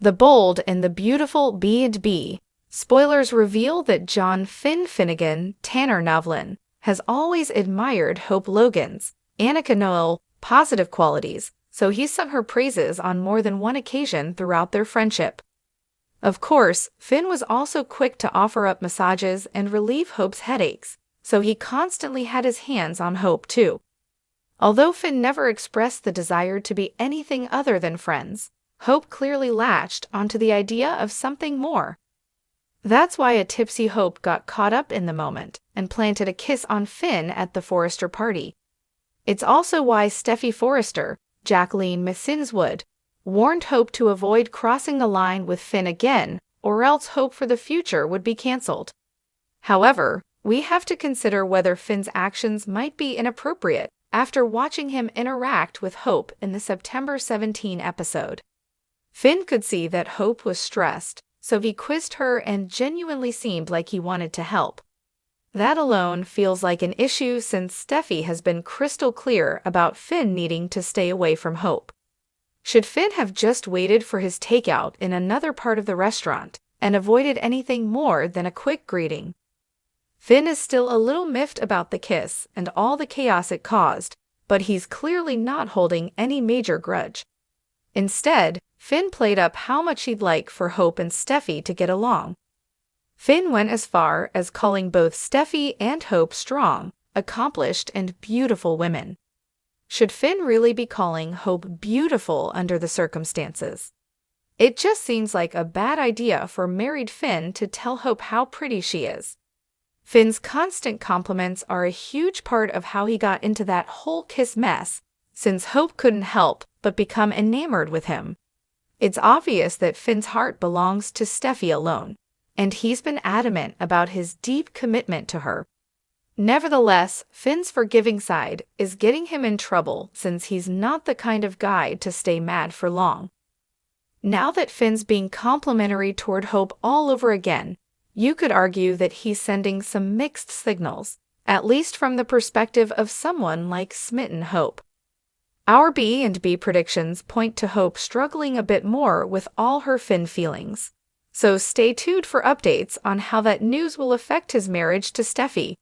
The Bold and the Beautiful B&B. Spoilers reveal that John Finn Finnegan, Tanner Novlin, has always admired Hope Logan's, Annika Noel, positive qualities, so he's sung her praises on more than one occasion throughout their friendship. Of course, Finn was also quick to offer up massages and relieve Hope's headaches, so he constantly had his hands on Hope too. Although Finn never expressed the desire to be anything other than friends, Hope clearly latched onto the idea of something more. That's why a tipsy Hope got caught up in the moment and planted a kiss on Finn at the Forrester party. It's also why Steffy Forrester, Jacqueline Messinswood, warned Hope to avoid crossing the line with Finn again, or else hope for the future would be cancelled. However, we have to consider whether Finn's actions might be inappropriate after watching him interact with Hope in the September 17 episode. Finn could see that Hope was stressed, so he quizzed her and genuinely seemed like he wanted to help. That alone feels like an issue since Steffy has been crystal clear about Finn needing to stay away from Hope. Should Finn have just waited for his takeout in another part of the restaurant and avoided anything more than a quick greeting? Finn is still a little miffed about the kiss and all the chaos it caused, but he's clearly not holding any major grudge. Instead, Finn played up how much he'd like for Hope and Steffy to get along. Finn went as far as calling both Steffy and Hope strong, accomplished, and beautiful women. Should Finn really be calling Hope beautiful under the circumstances? It just seems like a bad idea for married Finn to tell Hope how pretty she is. Finn's constant compliments are a huge part of how he got into that whole kiss mess, since Hope couldn't help but become enamored with him. It's obvious that Finn's heart belongs to Steffy alone, and he's been adamant about his deep commitment to her. Nevertheless, Finn's forgiving side is getting him in trouble since he's not the kind of guy to stay mad for long. Now that Finn's being complimentary toward Hope all over again, you could argue that he's sending some mixed signals, at least from the perspective of someone like smitten Hope. Our B&B predictions point to Hope struggling a bit more with all her Finn feelings. So stay tuned for updates on how that news will affect his marriage to Steffy.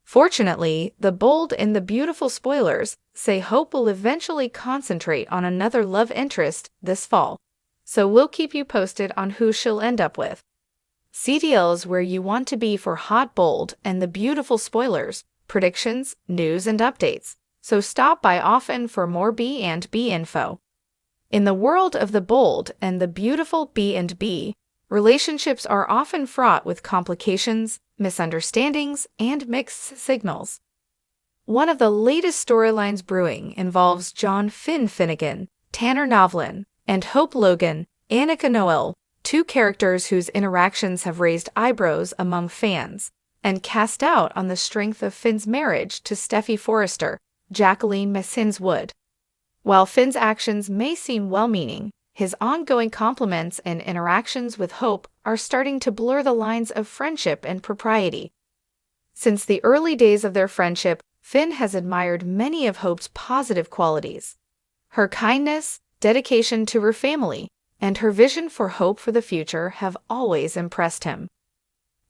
Fortunately, the Bold and the Beautiful spoilers say Hope will eventually concentrate on another love interest this fall, so we'll keep you posted on who she'll end up with. CDL is where you want to be for hot Bold and the Beautiful spoilers, predictions, news, and updates, so stop by often for more B&B info. In the world of the Bold and the Beautiful B&B, relationships are often fraught with complications, misunderstandings, and mixed signals. One of the latest storylines brewing involves John Finn Finnegan, Tanner Novlin, and Hope Logan, Annika Noel, two characters whose interactions have raised eyebrows among fans and cast doubt on the strength of Finn's marriage to Steffy Forrester, Jacqueline Messinswood. While Finn's actions may seem well-meaning, his ongoing compliments and interactions with Hope are starting to blur the lines of friendship and propriety. Since the early days of their friendship, Finn has admired many of Hope's positive qualities. Her kindness, dedication to her family, and her vision for Hope for the future have always impressed him.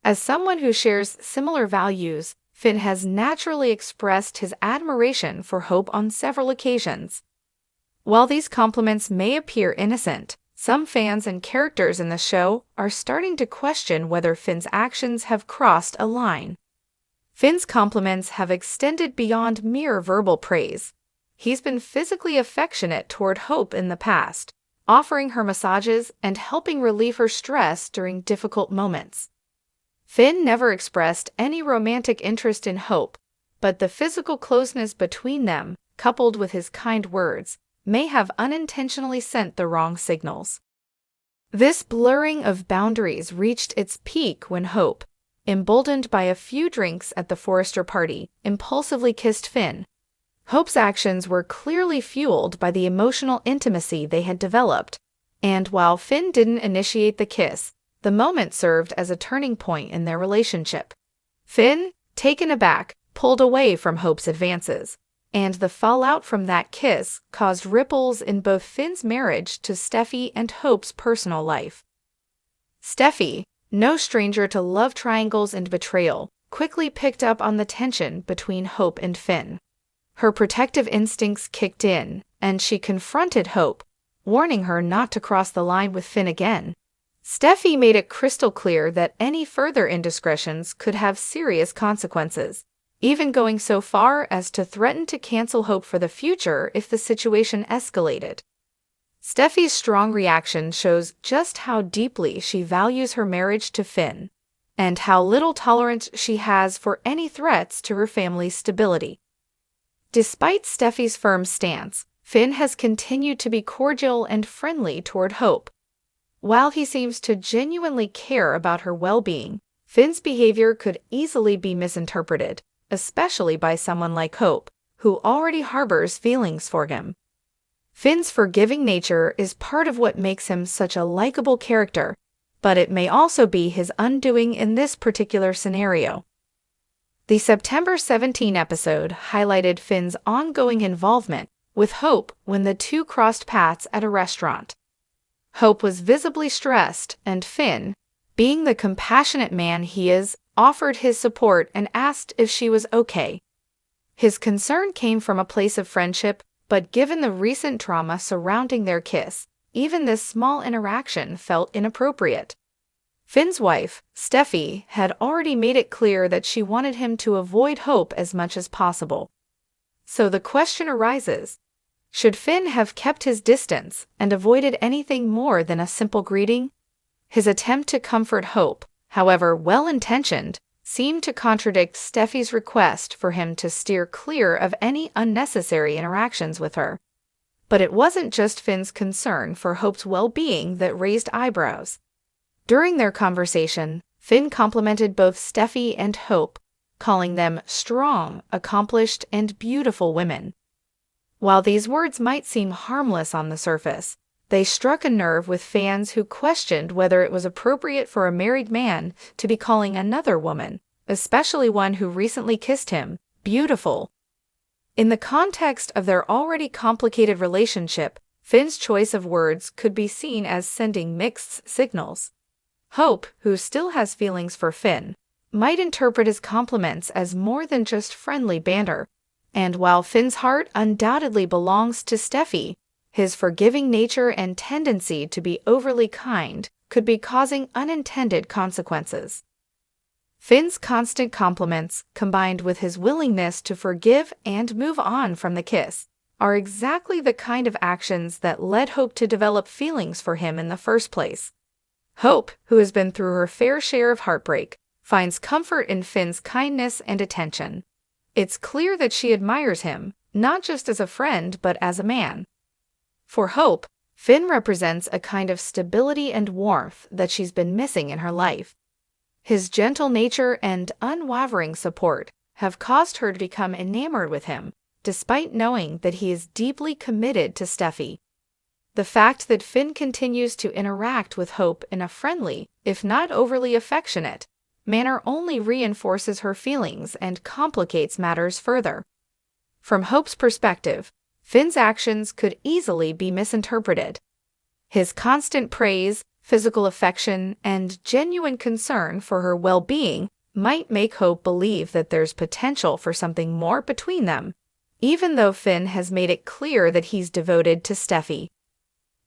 As someone who shares similar values, Finn has naturally expressed his admiration for Hope on several occasions. While these compliments may appear innocent, some fans and characters in the show are starting to question whether Finn's actions have crossed a line. Finn's compliments have extended beyond mere verbal praise. He's been physically affectionate toward Hope in the past, offering her massages and helping relieve her stress during difficult moments. Finn never expressed any romantic interest in Hope, but the physical closeness between them, coupled with his kind words, may have unintentionally sent the wrong signals. This blurring of boundaries reached its peak when Hope, emboldened by a few drinks at the Forrester party, impulsively kissed Finn. Hope's actions were clearly fueled by the emotional intimacy they had developed, and while Finn didn't initiate the kiss, the moment served as a turning point in their relationship. Finn, taken aback, pulled away from Hope's advances, and the fallout from that kiss caused ripples in both Finn's marriage to Steffi and Hope's personal life. Steffi, no stranger to love triangles and betrayal, quickly picked up on the tension between Hope and Finn. Her protective instincts kicked in, and she confronted Hope, warning her not to cross the line with Finn again. Steffi made it crystal clear that any further indiscretions could have serious consequences, even going so far as to threaten to cancel Hope for the future if the situation escalated. Steffi's strong reaction shows just how deeply she values her marriage to Finn, and how little tolerance she has for any threats to her family's stability. Despite Steffi's firm stance, Finn has continued to be cordial and friendly toward Hope. While he seems to genuinely care about her well-being, Finn's behavior could easily be misinterpreted, especially by someone like Hope, who already harbors feelings for him. Finn's forgiving nature is part of what makes him such a likable character, but it may also be his undoing in this particular scenario. The September 17 episode highlighted Finn's ongoing involvement with Hope when the two crossed paths at a restaurant. Hope was visibly stressed, and Finn, being the compassionate man he is, offered his support and asked if she was okay. His concern came from a place of friendship, but given the recent trauma surrounding their kiss, even this small interaction felt inappropriate. Finn's wife, Steffi, had already made it clear that she wanted him to avoid Hope as much as possible. So the question arises, should Finn have kept his distance and avoided anything more than a simple greeting? His attempt to comfort Hope, however well-intentioned, seemed to contradict Steffi's request for him to steer clear of any unnecessary interactions with her. But it wasn't just Finn's concern for Hope's well-being that raised eyebrows. During their conversation, Finn complimented both Steffi and Hope, calling them strong, accomplished, and beautiful women. While these words might seem harmless on the surface, they struck a nerve with fans who questioned whether it was appropriate for a married man to be calling another woman, especially one who recently kissed him, beautiful. In the context of their already complicated relationship, Finn's choice of words could be seen as sending mixed signals. Hope, who still has feelings for Finn, might interpret his compliments as more than just friendly banter, and while Finn's heart undoubtedly belongs to Steffi, his forgiving nature and tendency to be overly kind could be causing unintended consequences. Finn's constant compliments, combined with his willingness to forgive and move on from the kiss, are exactly the kind of actions that led Hope to develop feelings for him in the first place. Hope, who has been through her fair share of heartbreak, finds comfort in Finn's kindness and attention. It's clear that she admires him, not just as a friend but as a man. For Hope, Finn represents a kind of stability and warmth that she's been missing in her life. His gentle nature and unwavering support have caused her to become enamored with him, despite knowing that he is deeply committed to Steffi. The fact that Finn continues to interact with Hope in a friendly, if not overly affectionate, manner only reinforces her feelings and complicates matters further. From Hope's perspective, Finn's actions could easily be misinterpreted. His constant praise, physical affection, and genuine concern for her well-being might make Hope believe that there's potential for something more between them, even though Finn has made it clear that he's devoted to Steffi.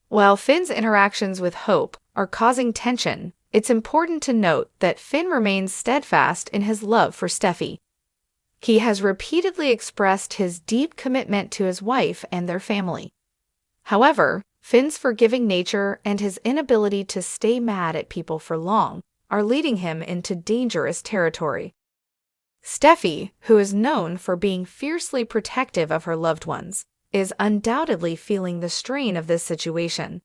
While Finn's interactions with Hope are causing tension, it's important to note that Finn remains steadfast in his love for Steffi. He has repeatedly expressed his deep commitment to his wife and their family. However, Finn's forgiving nature and his inability to stay mad at people for long are leading him into dangerous territory. Steffi, who is known for being fiercely protective of her loved ones, is undoubtedly feeling the strain of this situation.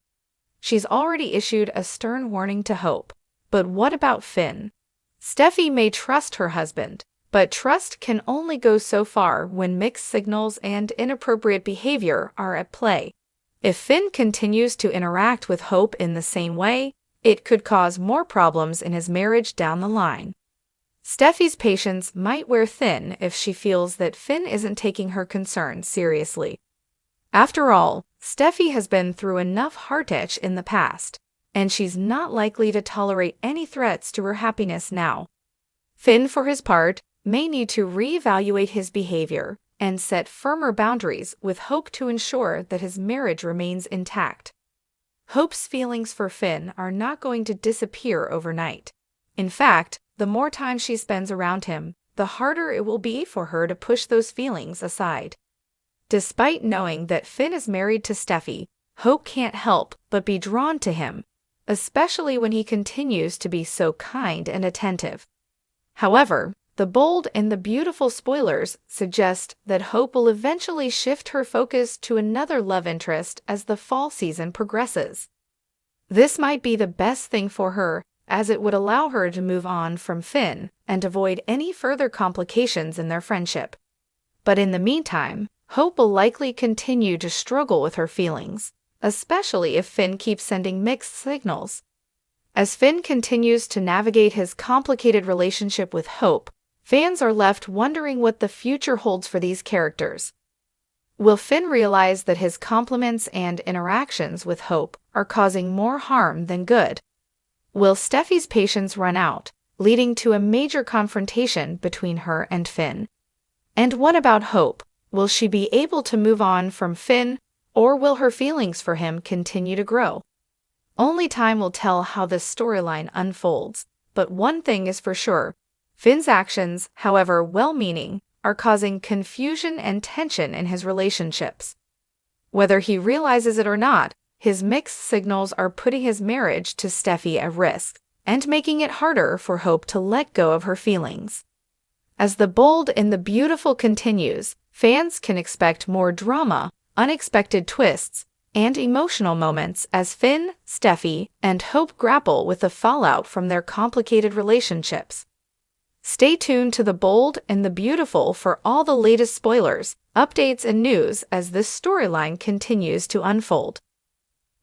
She's already issued a stern warning to Hope. But what about Finn? Steffi may trust her husband, but trust can only go so far when mixed signals and inappropriate behavior are at play. If Finn continues to interact with Hope in the same way, it could cause more problems in his marriage down the line. Steffi's patience might wear thin if she feels that Finn isn't taking her concerns seriously. After all, Steffi has been through enough heartache in the past, and she's not likely to tolerate any threats to her happiness now. Finn, for his part, may need to reevaluate his behavior and set firmer boundaries with Hope to ensure that his marriage remains intact. Hope's feelings for Finn are not going to disappear overnight. In fact, the more time she spends around him, the harder it will be for her to push those feelings aside. Despite knowing that Finn is married to Steffi, Hope can't help but be drawn to him, especially when he continues to be so kind and attentive. However, the bold and the beautiful spoilers suggest that Hope will eventually shift her focus to another love interest as the fall season progresses. This might be the best thing for her, as it would allow her to move on from Finn and avoid any further complications in their friendship. But in the meantime, Hope will likely continue to struggle with her feelings, especially if Finn keeps sending mixed signals. As Finn continues to navigate his complicated relationship with Hope, fans are left wondering what the future holds for these characters. Will Finn realize that his compliments and interactions with Hope are causing more harm than good? Will Steffi's patience run out, leading to a major confrontation between her and Finn? And what about Hope? Will she be able to move on from Finn, or will her feelings for him continue to grow? Only time will tell how this storyline unfolds, but one thing is for sure: Finn's actions, however well-meaning, are causing confusion and tension in his relationships. Whether he realizes it or not, his mixed signals are putting his marriage to Steffi at risk and making it harder for Hope to let go of her feelings. As The Bold and the Beautiful continues, fans can expect more drama, unexpected twists, and emotional moments as Finn, Steffi, and Hope grapple with the fallout from their complicated relationships. Stay tuned to The Bold and the Beautiful for all the latest spoilers, updates, and news as this storyline continues to unfold.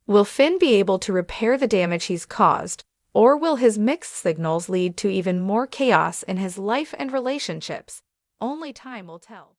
Will Finn be able to repair the damage he's caused, or will his mixed signals lead to even more chaos in his life and relationships? Only time will tell.